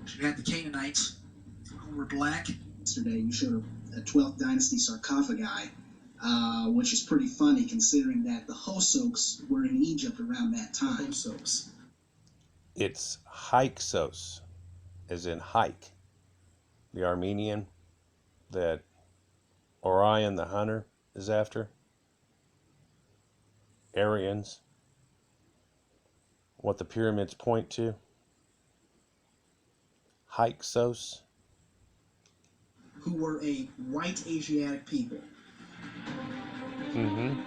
So you had the Canaanites, who were black. Yesterday, you showed a 12th dynasty sarcophagi, which is pretty funny considering that the Hyksos were in Egypt around that time. Hyksos. It's Hyksos, as in hike. The Armenian that Orion the Hunter is after. Aryans. What the pyramids point to. Hyksos. Who were a white Asiatic people. Mm-hmm.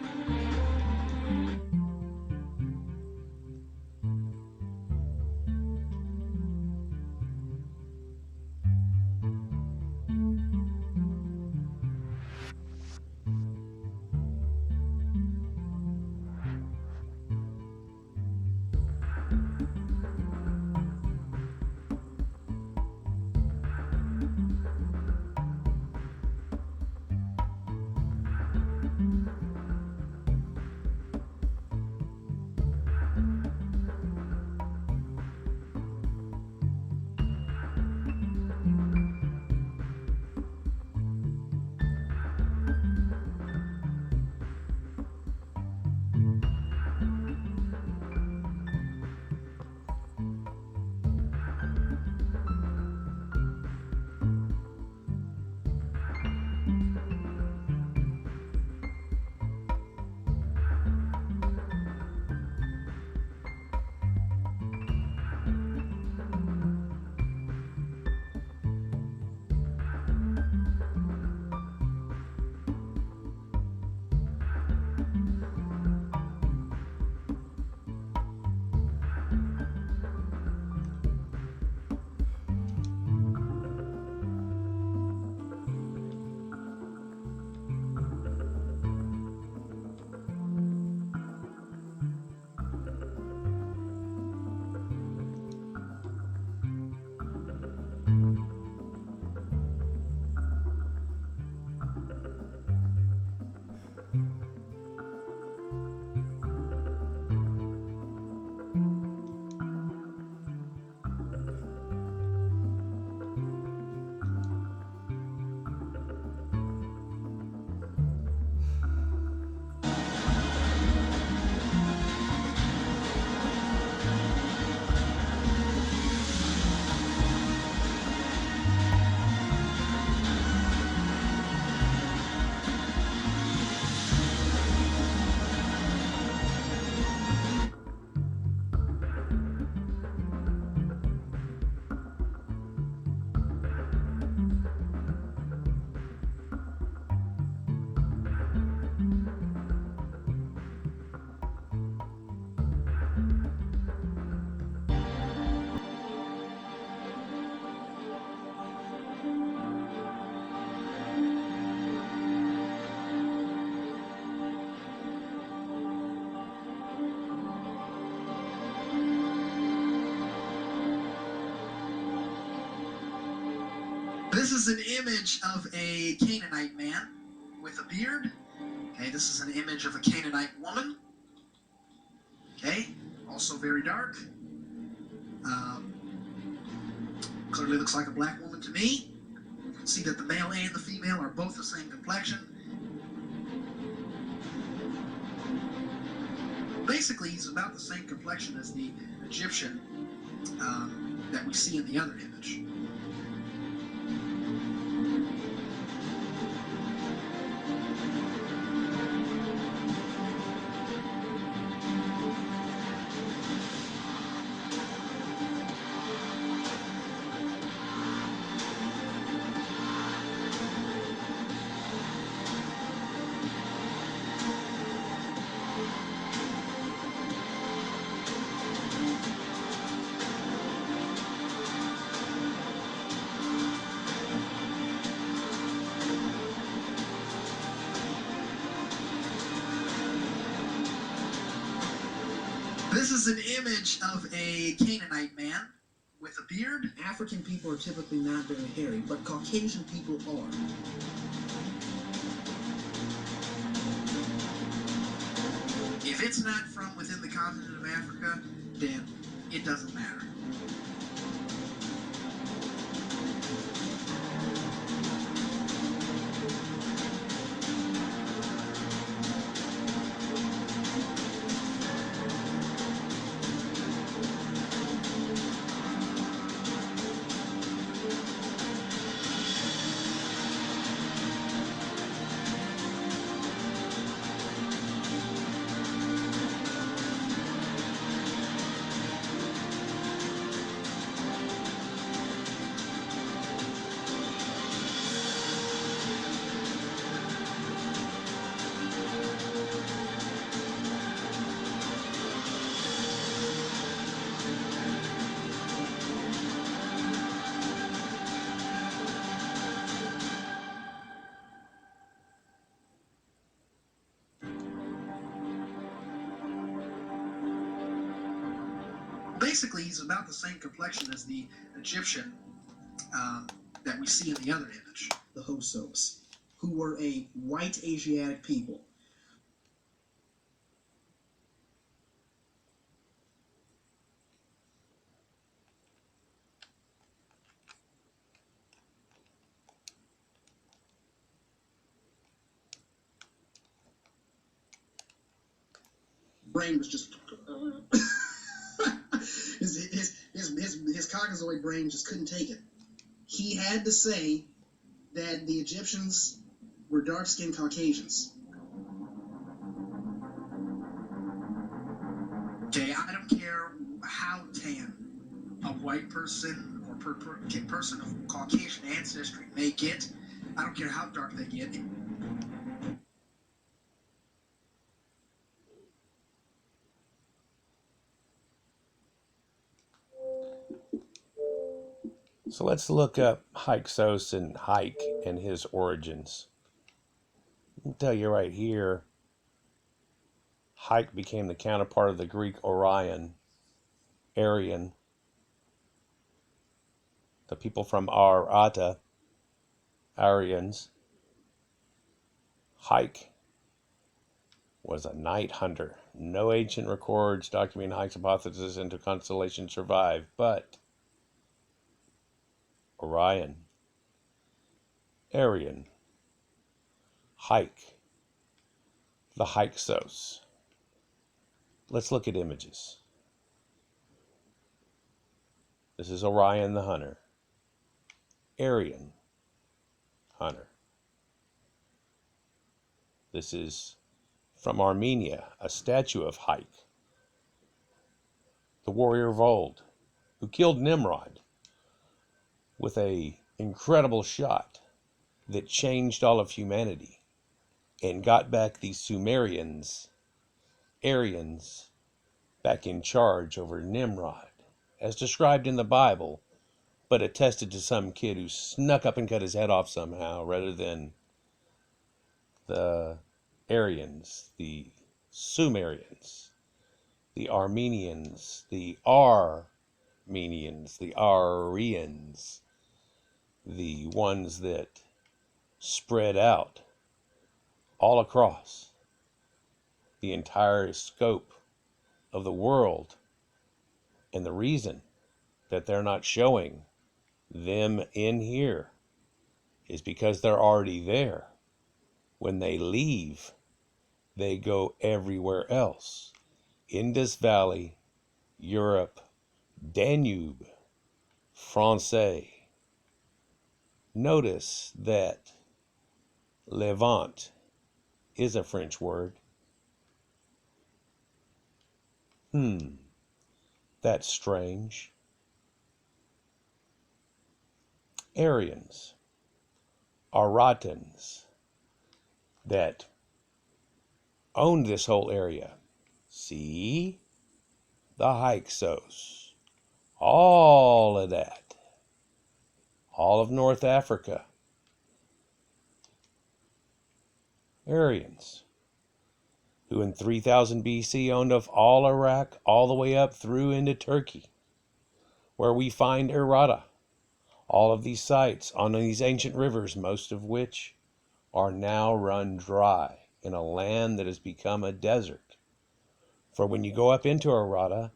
This is an image of a Canaanite man with a beard. Okay, this is an image of a Canaanite woman. Okay, also very dark. Clearly looks like a black woman to me. You can see that the male and the female are both the same complexion. Basically, he's about the same complexion as the Egyptian that we see in the other image. This is an image of a Canaanite man with a beard. African people are typically not very hairy, but Caucasian people are. If it's not from within the continent of Africa, then it doesn't matter. basically, he's about the same complexion as the Egyptian that we see in the other image. The Hyksos, who were a white Asiatic people. Brain was just his cognizoid brain just couldn't take it. He had to say that the Egyptians were dark-skinned Caucasians. Okay, I don't care how tan a white person or person of Caucasian ancestry may get. I don't care how dark they get. So let's look up Hyksos and Hyke and his origins. I'll tell you right here, Hyke became the counterpart of the Greek Orion, Aryan. The people from Arata, Aryans. Hyke was a night hunter. No ancient records documenting Hyke's hypothesis into constellation survive, but Orion, Aryan, Hyke, the Hyksos. Let's look at images. This is Orion the hunter, Aryan hunter. This is from Armenia, a statue of Hyke, the warrior of old, who killed Nimrod with an incredible shot that changed all of humanity and got back the Sumerians, Aryans, back in charge over Nimrod, as described in the Bible, but attested to some kid who snuck up and cut his head off somehow, rather than the Aryans, the Sumerians, the Armenians, the Armenians, the Aryans, the ones that spread out all across the entire scope of the world. And the reason that they're not showing them in here is because they're already there. When they leave, they go everywhere else. Indus Valley, Europe, Danube, Francais. Notice that Levant is a French word. That's strange. Aryans, Aratans, that owned this whole area. See? The Hyksos. All of that. All of North Africa. Aryans, who in 3000 BC owned of all Iraq all the way up through into Turkey, where we find Errata. All of these sites on these ancient rivers, most of which are now run dry in a land that has become a desert. For when you go up into Errata,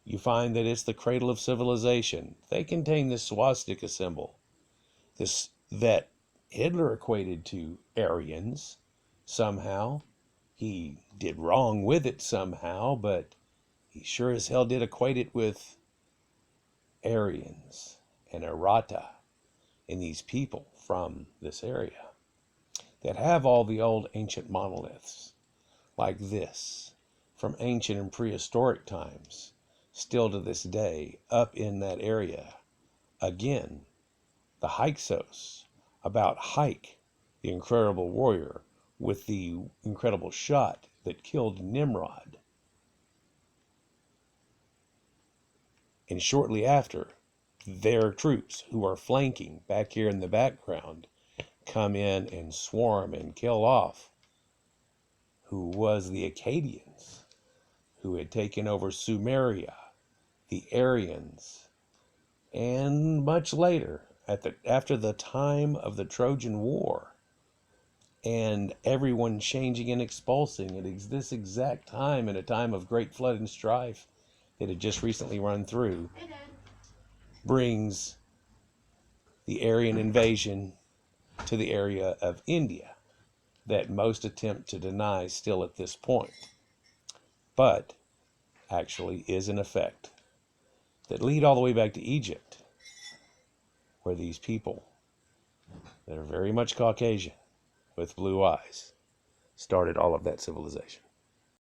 you find that it's the cradle of civilization. They contain this swastika symbol, this that Hitler equated to Aryans somehow. He did wrong with it somehow, but he sure as hell did equate it with Aryans and Errata and these people from this area that have all the old ancient monoliths like this from ancient and prehistoric times still to this day up in that area. Again, the Hyksos, about Hyke, the incredible warrior with the incredible shot that killed Nimrod. And shortly after, their troops, who are flanking back here in the background, come in and swarm and kill off who was the Akkadians, who had taken over Sumeria the Aryans, and much later, after the time of the Trojan War, and everyone changing and expulsing at this exact time, in a time of great flood and strife that had just recently run through, brings the Aryan invasion to the area of India that most attempt to deny still at this point, but actually is in effect, that lead all the way back to Egypt, where these people that are very much Caucasian with blue eyes started all of that civilization.